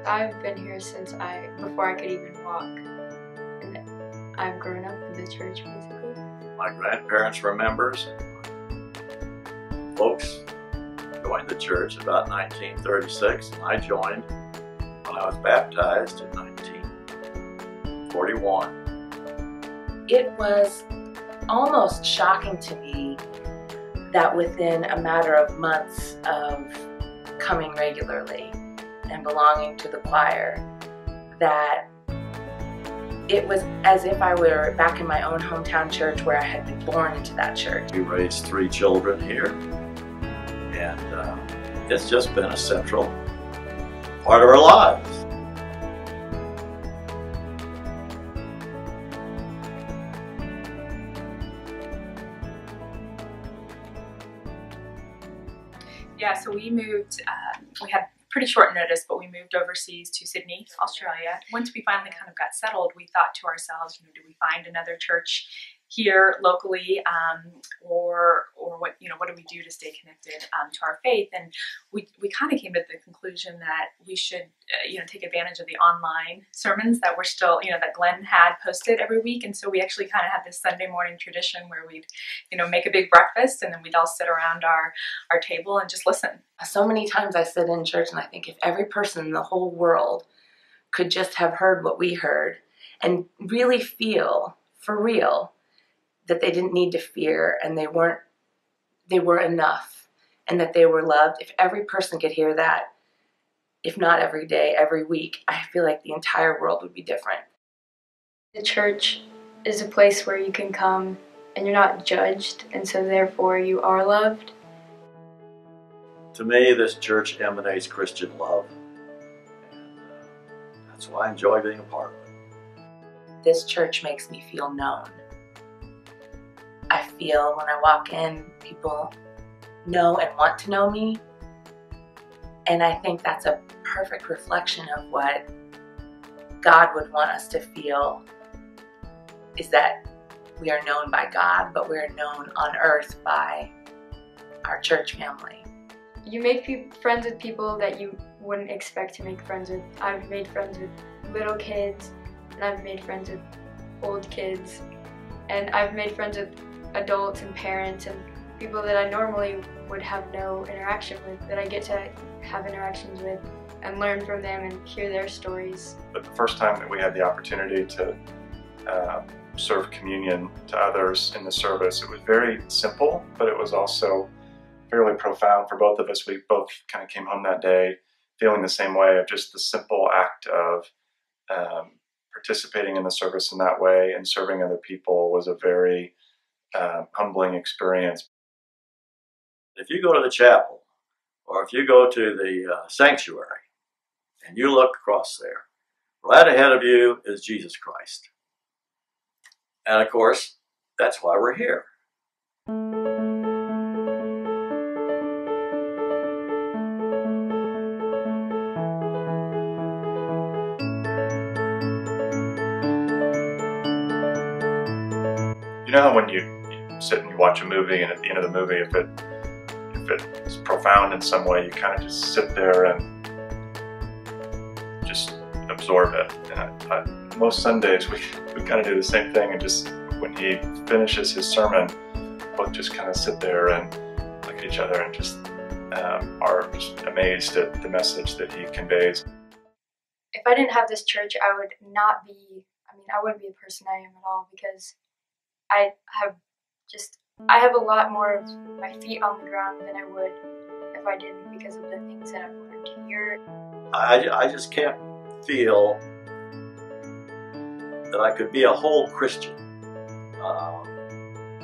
I've been here since before I could even walk, and I've grown up in the church basically. My grandparents were members. Folks joined the church about 1936, and I joined when I was baptized in 1941. It was almost shocking to me that within a matter of months of coming regularly and belonging to the choir, that it was as if I were back in my own hometown church where I had been born into that church. We raised 3 children here, and it's just been a central part of our lives. Yeah, so we moved, we had pretty short notice, but we moved overseas to Sydney, Australia. Once we finally kind of got settled, we thought to ourselves, do we find another church here locally, or what, what do we do to stay connected to our faith? And we kind of came to the conclusion that we should, take advantage of the online sermons that we're still, that Glenn had posted every week. And so we actually kind of had this Sunday morning tradition where we'd, make a big breakfast, and then we'd all sit around our table and just listen. So many times I sit in church and I think if every person in the whole world could just have heard what we heard and really feel, for real, that they didn't need to fear and they were enough and that they were loved. If every person could hear that, if not every day, every week, I feel like the entire world would be different. The church is a place where you can come and you're not judged, and so therefore you are loved. To me, this church emanates Christian love, and that's why I enjoy being a part of it. This church makes me feel known. I feel when I walk in, people know and want to know me. And I think that's a perfect reflection of what God would want us to feel, is that we are known by God, but we're known on earth by our church family. You make friends with people that you wouldn't expect to make friends with. I've made friends with little kids, and I've made friends with old kids, and I've made friends with adults and parents and people that I normally would have no interaction with, that I get to have interactions with and learn from them and hear their stories. But the first time that we had the opportunity to serve communion to others in the service, it was very simple, but it was also fairly profound for both of us. We both kind of came home that day feeling the same way, of just the simple act of participating in the service in that way and serving other people was a very humbling experience. If you go to the chapel, or if you go to the sanctuary, and you look across there, right ahead of you is Jesus Christ. And of course, that's why we're here. You know how when you sit and you watch a movie, and at the end of the movie, if it is profound in some way, you kind of just sit there and just absorb it. And most Sundays we kind of do the same thing, and just when he finishes his sermon, both just kind of sit there and look at each other and just are just amazed at the message that he conveys. If I didn't have this church, I wouldn't be the person I am at all, because I have a lot more of my feet on the ground than I would if I didn't, because of the things that I've learned here. I just can't feel that I could be a whole Christian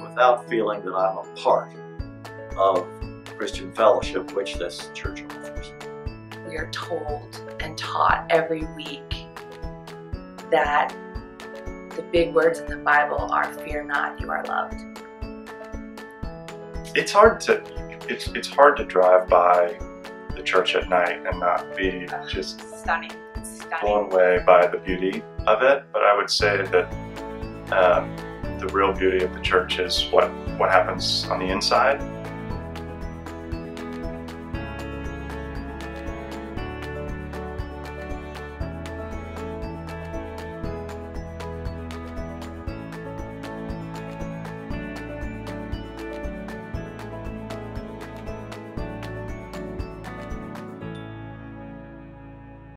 without feeling that I'm a part of Christian fellowship, which this church offers. We are told and taught every week that the big words in the Bible are, "Fear not, you are loved." It's hard to drive by the church at night and not be just Stunning. blown away by the beauty of it. But I would say that the real beauty of the church is what happens on the inside.